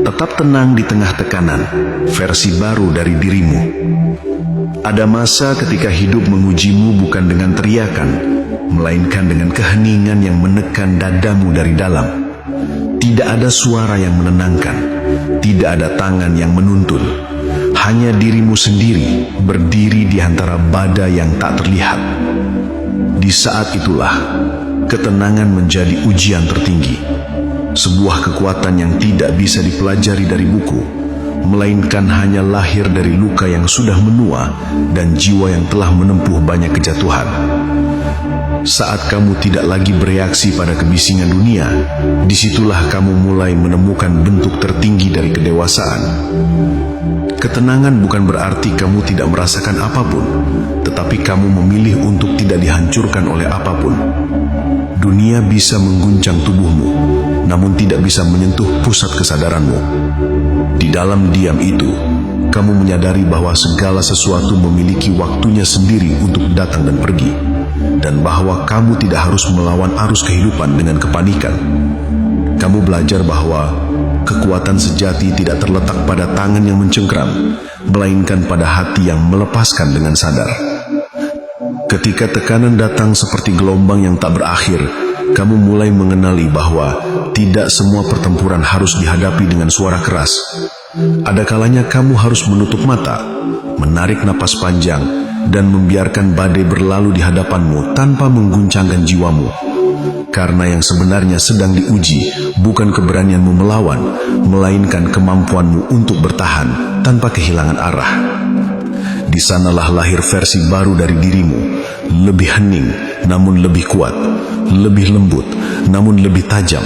Tetap tenang di tengah tekanan, versi baru dari dirimu. Ada masa ketika hidup mengujimu bukan dengan teriakan, melainkan dengan keheningan yang menekan dadamu dari dalam. Tidak ada suara yang menenangkan, tidak ada tangan yang menuntun. Hanya dirimu sendiri berdiri di antara badai yang tak terlihat. Di saat itulah, ketenangan menjadi ujian tertinggi. Sebuah kekuatan yang tidak bisa dipelajari dari buku, melainkan hanya lahir dari luka yang sudah menua dan jiwa yang telah menempuh banyak kejatuhan. Saat kamu tidak lagi bereaksi pada kebisingan dunia, disitulah kamu mulai menemukan bentuk tertinggi dari kedewasaan. Ketenangan bukan berarti kamu tidak merasakan apapun, tetapi kamu memilih untuk tidak dihancurkan oleh apapun. Dunia bisa mengguncang tubuhmu, namun tidak bisa menyentuh pusat kesadaranmu. Di dalam diam itu, kamu menyadari bahwa segala sesuatu memiliki waktunya sendiri untuk datang dan pergi, dan bahwa kamu tidak harus melawan arus kehidupan dengan kepanikan. Kamu belajar bahwa kekuatan sejati tidak terletak pada tangan yang mencengkram, melainkan pada hati yang melepaskan dengan sadar. Ketika tekanan datang seperti gelombang yang tak berakhir, kamu mulai mengenali bahwa tidak semua pertempuran harus dihadapi dengan suara keras. Ada kalanya kamu harus menutup mata, menarik napas panjang, dan membiarkan badai berlalu di hadapanmu tanpa mengguncangkan jiwamu. Karena yang sebenarnya sedang diuji bukan keberanianmu melawan, melainkan kemampuanmu untuk bertahan tanpa kehilangan arah. Di sanalah lahir versi baru dari dirimu, lebih hening namun lebih kuat, lebih lembut namun lebih tajam,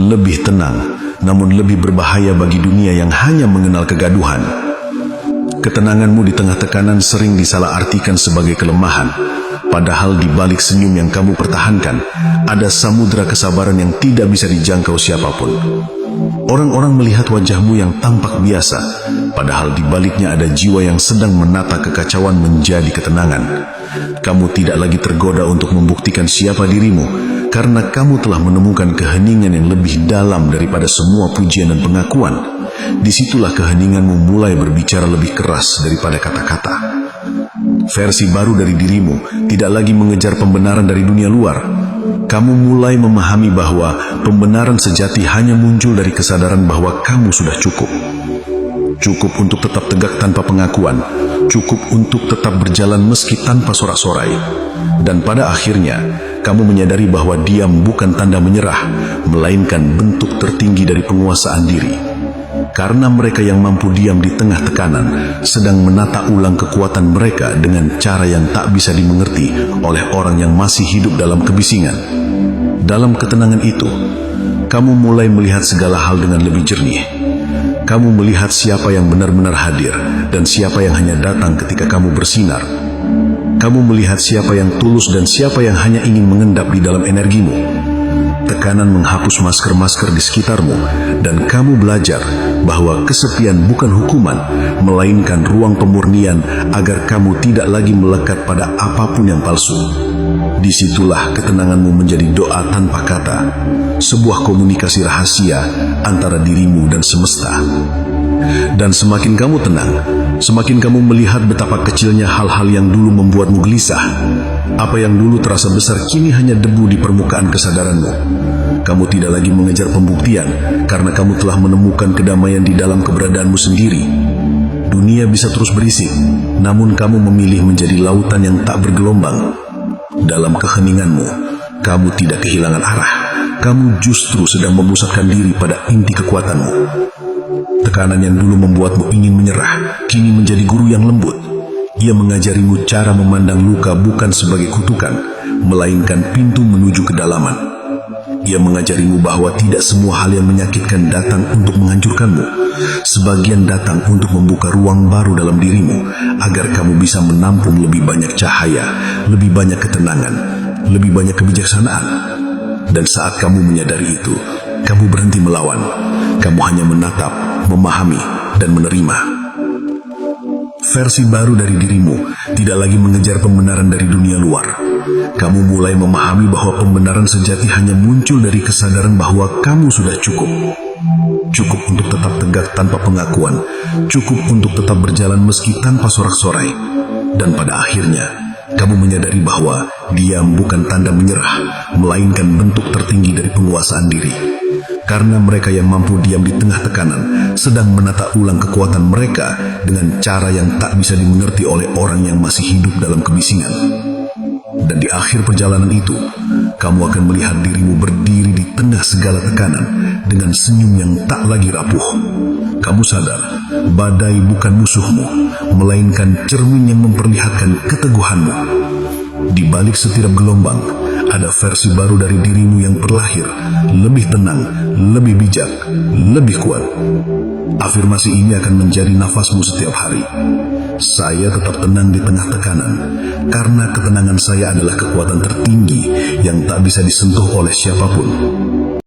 lebih tenang namun lebih berbahaya bagi dunia yang hanya mengenal kegaduhan. Ketenanganmu di tengah tekanan sering disalahartikan sebagai kelemahan, padahal di balik senyum yang kamu pertahankan, ada samudera kesabaran yang tidak bisa dijangkau siapapun. Orang-orang melihat wajahmu yang tampak biasa, padahal di baliknya ada jiwa yang sedang menata kekacauan menjadi ketenangan. Kamu tidak lagi tergoda untuk membuktikan siapa dirimu, karena kamu telah menemukan keheningan yang lebih dalam daripada semua pujian dan pengakuan. Disitulah keheninganmu mulai berbicara lebih keras daripada kata-kata. Versi baru dari dirimu tidak lagi mengejar pembenaran dari dunia luar. Kamu mulai memahami bahwa pembenaran sejati hanya muncul dari kesadaran bahwa kamu sudah cukup. Cukup untuk tetap tegak tanpa pengakuan, cukup untuk tetap berjalan meski tanpa sorak-sorai. Dan pada akhirnya, kamu menyadari bahwa diam bukan tanda menyerah, melainkan bentuk tertinggi dari penguasaan diri. Karena mereka yang mampu diam di tengah tekanan sedang menata ulang kekuatan mereka dengan cara yang tak bisa dimengerti oleh orang yang masih hidup dalam kebisingan. Dalam ketenangan itu, kamu mulai melihat segala hal dengan lebih jernih. Kamu melihat siapa yang benar-benar hadir dan siapa yang hanya datang ketika kamu bersinar. Kamu melihat siapa yang tulus dan siapa yang hanya ingin mengendap di dalam energimu. Tekanan menghapus masker-masker di sekitarmu, dan kamu belajar bahwa kesepian bukan hukuman, melainkan ruang pemurnian agar kamu tidak lagi melekat pada apapun yang palsu. Disitulah ketenanganmu menjadi doa tanpa kata, sebuah komunikasi rahasia antara dirimu dan semesta. Dan semakin kamu tenang, semakin kamu melihat betapa kecilnya hal-hal yang dulu membuatmu gelisah. Apa yang dulu terasa besar kini hanya debu di permukaan kesadaranmu. Kamu tidak lagi mengejar pembuktian karena kamu telah menemukan kedamaian di dalam keberadaanmu sendiri. Dunia bisa terus berisik, namun kamu memilih menjadi lautan yang tak bergelombang. Dalam keheninganmu, kamu tidak kehilangan arah. Kamu justru sedang memusatkan diri pada inti kekuatanmu. Tekanan yang dulu membuatmu ingin menyerah, kini menjadi guru yang lembut. Ia mengajarimu cara memandang luka bukan sebagai kutukan, melainkan pintu menuju kedalaman. Ia mengajarimu bahwa tidak semua hal yang menyakitkan datang untuk menghancurkanmu. Sebagian datang untuk membuka ruang baru dalam dirimu, agar kamu bisa menampung lebih banyak cahaya, lebih banyak ketenangan, lebih banyak kebijaksanaan. Dan saat kamu menyadari itu, kamu berhenti melawan. Kamu hanya menatap, memahami, dan menerima. Versi baru dari dirimu tidak lagi mengejar pembenaran dari dunia luar. Kamu mulai memahami bahwa pembenaran sejati hanya muncul dari kesadaran bahwa kamu sudah cukup. cukup untuk tetap tegak tanpa pengakuan, cukup untuk tetap berjalan meski tanpa sorak-sorai. Dan pada akhirnya, kamu menyadari bahwa diam bukan tanda menyerah, melainkan bentuk tertinggi dari penguasaan diri. Karena mereka yang mampu diam di tengah tekanan sedang menata ulang kekuatan mereka dengan cara yang tak bisa dimengerti oleh orang yang masih hidup dalam kebisingan. Dan di akhir perjalanan itu, kamu akan melihat dirimu berdiri di tengah segala tekanan dengan senyum yang tak lagi rapuh. Kamu sadar, badai bukan musuhmu, melainkan cermin yang memperlihatkan keteguhanmu. Di balik setiap gelombang, ada versi baru dari dirimu yang terlahir, lebih tenang, lebih bijak, lebih kuat. Afirmasi ini akan menjadi nafasmu setiap hari. Saya tetap tenang di tengah tekanan, karena ketenangan saya adalah kekuatan tertinggi yang tak bisa disentuh oleh siapapun.